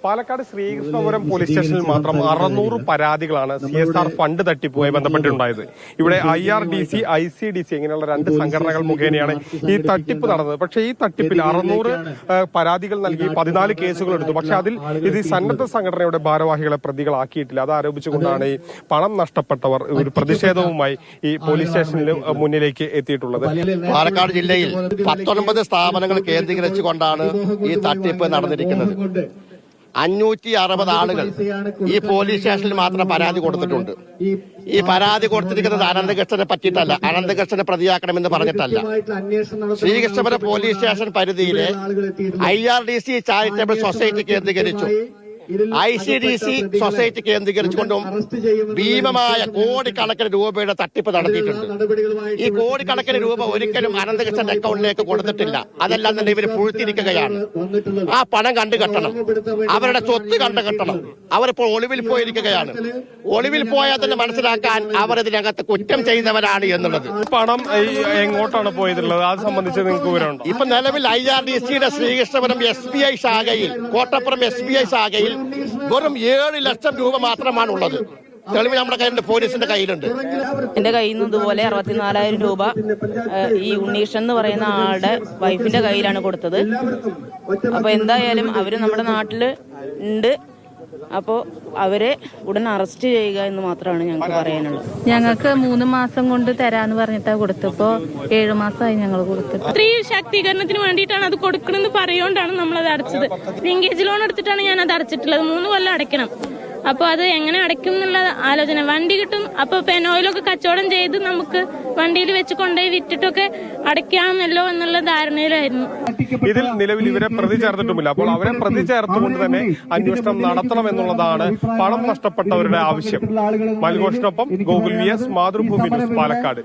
Palakkad Sreekrishnapuram police സ്റ്റേഷനിൽ മാത്രം 600 പരാതികളാണ് CSR fund തട്ടിപ്പുമായി ബന്ധപ്പെട്ടുണ്ടായത്. ഇവിടെ IRDC, ICDC ഇങ്ങനെയുള്ള 2 സംഘടനകൾ മുഖേനയാണ് ഈ തട്ടിപ്പ് നടന്നത്. പക്ഷേ ഈ തട്ടിപ്പിൽ 600 പരാതികൾ നൽകി 14 കേസുകൾ എടുത്തു. പക്ഷെ അതിൽ ഇത് സന്നദ്ധ സംഘടനയുടെ ഭാരവാഹികളെ പ്രതികളാക്കിയിട്ടില്ല. അത് ആരോപിച്ചുകൊണ്ടാണ് ഈ പണം നഷ്ടപ്പെട്ടവർ ഒരു പ്രതിഷേധവുമായി ഈ പോലീസ് സ്റ്റേഷനിൽ മുന്നിലേക്ക് എത്തിയിട്ടുള്ളത്. പാലക്കാട് ജില്ലയിൽ 19 സ്ഥാപനങ്ങൾ കേന്ദ്രീകരിച്ചുകൊണ്ടാണ് ഈ തട്ടിപ്പ് നടന്നിരിക്കുന്നത്. 560 ആളുകൾ ഈ പോലീസ് സ്റ്റേഷനിൽ മാത്രം പരാതി കൊടുത്തിട്ടുണ്ട്. ഈ പരാതി കൊടുത്തിരിക്കുന്നത് അനന്തകൃഷ്ണനെ പറ്റിയിട്ടല്ല, അനന്തകൃഷ്ണനെ പ്രതിയാക്കണമെന്ന് പറഞ്ഞിട്ടല്ല. ശ്രീകൃഷ്ണപുരം പോലീസ് സ്റ്റേഷൻ പരിധിയിലെ IRDC ചാരിറ്റബിൾ സൊസൈറ്റി കേന്ദ്രീകരിച്ചു, ICDC സൊസൈറ്റി കേന്ദ്രീകരിച്ചുകൊണ്ടും ഭീമമായ കോടിക്കണക്കിന് രൂപയുടെ തട്ടിപ്പ് നടത്തിയിട്ടുണ്ട്. ഈ കോടിക്കണക്കിന് രൂപ ഒരിക്കലും അനന്തകൃഷ്ണന്റെ അക്കൗണ്ടിലേക്ക് കൊടുത്തിട്ടില്ല. അതെല്ലാം തന്നെ ഇവർ പൂഴ്ത്തിയിരിക്കുകയാണ്. ആ പണം കണ്ടുകെട്ടണം, അവരുടെ സ്വത്ത് കണ്ടുകെട്ടണം. അവരിപ്പോൾ ഒളിവിൽ പോയിരിക്കുകയാണ്. ഒളിവിൽ പോയാൽ തന്നെ മനസ്സിലാക്കാൻ അവർ ഇതിനകത്ത് കുറ്റം ചെയ്തവരാണ് എന്നുള്ളത്. പണം എങ്ങോട്ടാണ് പോയതുള്ളത് അത് സംബന്ധിച്ച് നിങ്ങൾക്ക് വിവരമുണ്ടോ? ഇപ്പൊ നിലവിൽ IRDCയുടെ ശ്രീകൃഷ്ണപുരം SBI ശാഖയിൽ, കോട്ടപ്പുറം SBI ശാഖയിൽ വെറും 7 ലക്ഷം രൂപ മാത്രമാണുള്ളത്. തെളിവ് നമ്മുടെ കയ്യിലുണ്ട്, പോലീസിന്റെ കയ്യിലുണ്ട്. എന്റെ കയ്യിൽ നിന്ന് ഇതുപോലെ 64,000 രൂപ ഈ ഉണ്ണീഷൻ എന്ന് പറയുന്ന ആളുടെ വൈഫിന്റെ കയ്യിലാണ് കൊടുത്തത്. അപ്പൊ എന്തായാലും അവര് നമ്മുടെ നാട്ടില് ഉണ്ട്. അപ്പോൾ അവരെ ഉടൻ അറസ്റ്റ് ചെയ്യുക എന്ന് മാത്രമാണ് ഞങ്ങൾക്ക് പറയാനുള്ളത്. ഞങ്ങൾക്ക് 3 മാസം കൊണ്ട് തരാന്ന് പറഞ്ഞിട്ടാ കൊടുത്തപ്പോ 7 മാസമായി ഞങ്ങൾ കൊടുത്തത്. സ്ത്രീ ശാക്തീകരണത്തിന് വേണ്ടിയിട്ടാണ് അത് കൊടുക്കണമെന്ന് പറയുകൊണ്ടാണ് നമ്മളത് അടച്ചത്. ലിങ്കേജ് ലോൺ എടുത്തിട്ടാണ് ഞാൻ അത് അടച്ചിട്ടുള്ളത്. 3 കൊല്ലം അടയ്ക്കണം. അപ്പോൾ അത് എങ്ങനെ അടയ്ക്കും എന്നുള്ള ആലോചന. വണ്ടി കിട്ടും, അപ്പോൾ പെനോയിലൊക്കെ കച്ചവടം ചെയ്ത് നമുക്ക് വണ്ടിയിൽ വെച്ച് കൊണ്ടുപോയി വിറ്റിട്ടൊക്കെ അടയ്ക്കാമെന്നല്ലോ എന്നുള്ള ധാരണയിലായിരുന്നു. ഇതിൽ നിലവിൽ ഇവരെ പ്രതി ചേർത്തിട്ടുമില്ല. അപ്പോൾ അവരെ പ്രതി ചേർത്തുകൊണ്ട് തന്നെ അന്വേഷണം നടത്തണം എന്നുള്ളതാണ് പണം നഷ്ടപ്പെട്ടവരുടെ ആവശ്യം. മൽഘോഷിനൊപ്പം ഗോകുൽ VS, മാതൃഭൂമി ന്യൂസ്, പാലക്കാട്.